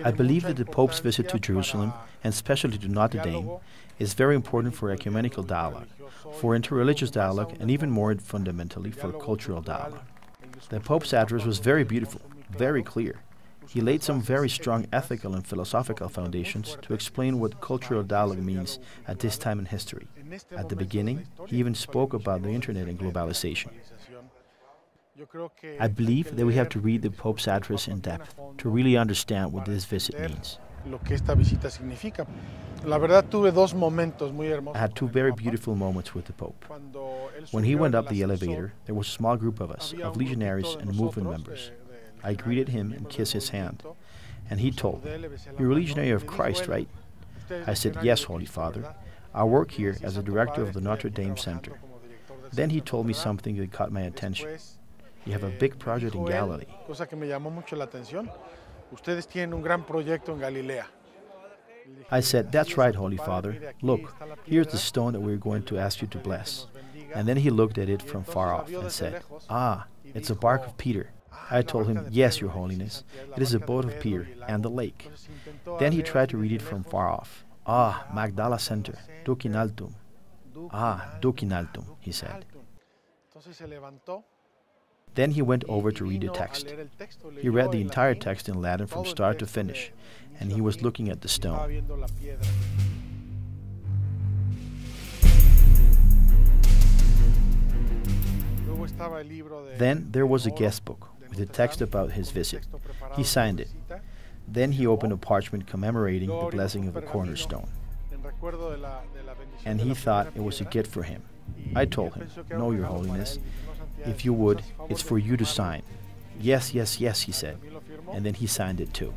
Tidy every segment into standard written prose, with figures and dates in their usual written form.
I believe that the Pope's visit to Jerusalem, and especially to Notre Dame, is very important for ecumenical dialogue, for interreligious dialogue, and even more fundamentally for cultural dialogue. The Pope's address was very beautiful, very clear. He laid some very strong ethical and philosophical foundations to explain what cultural dialogue means at this time in history. At the beginning, he even spoke about the internet and globalization. I believe that we have to read the Pope's address in depth to really understand what this visit means. I had two very beautiful moments with the Pope. When he went up the elevator, there was a small group of us, of legionaries and movement members. I greeted him and kissed his hand, and he told me, "You're a legionary of Christ, right?" I said, "Yes, Holy Father. I work here as the director of the Notre Dame Center." Then he told me something that caught my attention. "You have a big project in Galilee." I said, "That's right, Holy Father. Look, here's the stone that we're going to ask you to bless." And then he looked at it from far off and said, "Ah, it's a bark of Peter." I told him, "Yes, Your Holiness, it is a boat of Peter and the lake." Then he tried to read it from far off. "Ah, Magdala Center, duc in altum." "Ah, duc in altum," he said. Then he went over to read the text. He read the entire text in Latin from start to finish, and he was looking at the stone. Then there was a guest book with a text about his visit. He signed it. Then he opened a parchment commemorating the blessing of the Cornerstone. And he thought it was a gift for him. I told him, "No, Your Holiness, if you would, it's for you to sign." "Yes, yes, yes," he said. And then he signed it too.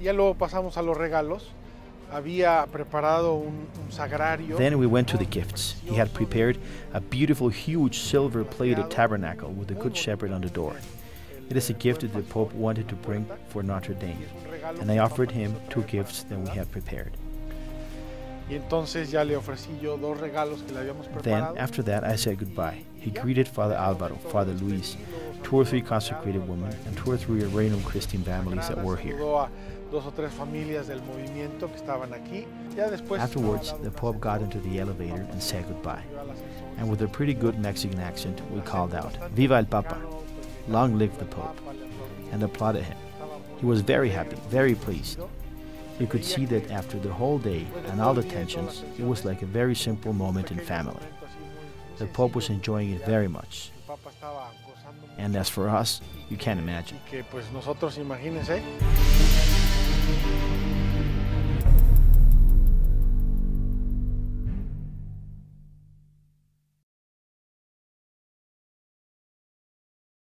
Then we went to the gifts. He had prepared a beautiful, huge silver-plated tabernacle with the Good Shepherd on the door. It is a gift that the Pope wanted to bring for Notre Dame, and I offered him two gifts that we had prepared. Then, after that, I said goodbye. He greeted Father Alvaro, Father Luis, 2 or 3 consecrated women, and 2 or 3 Regnum Christian families that were here. Afterwards, the Pope got into the elevator and said goodbye. And with a pretty good Mexican accent, we called out, "Viva el Papa! Long live the Pope!" and applauded him. He was very happy, very pleased. You could see that after the whole day and all the tensions, it was like a very simple moment in family. The Pope was enjoying it very much. And as for us, you can't imagine.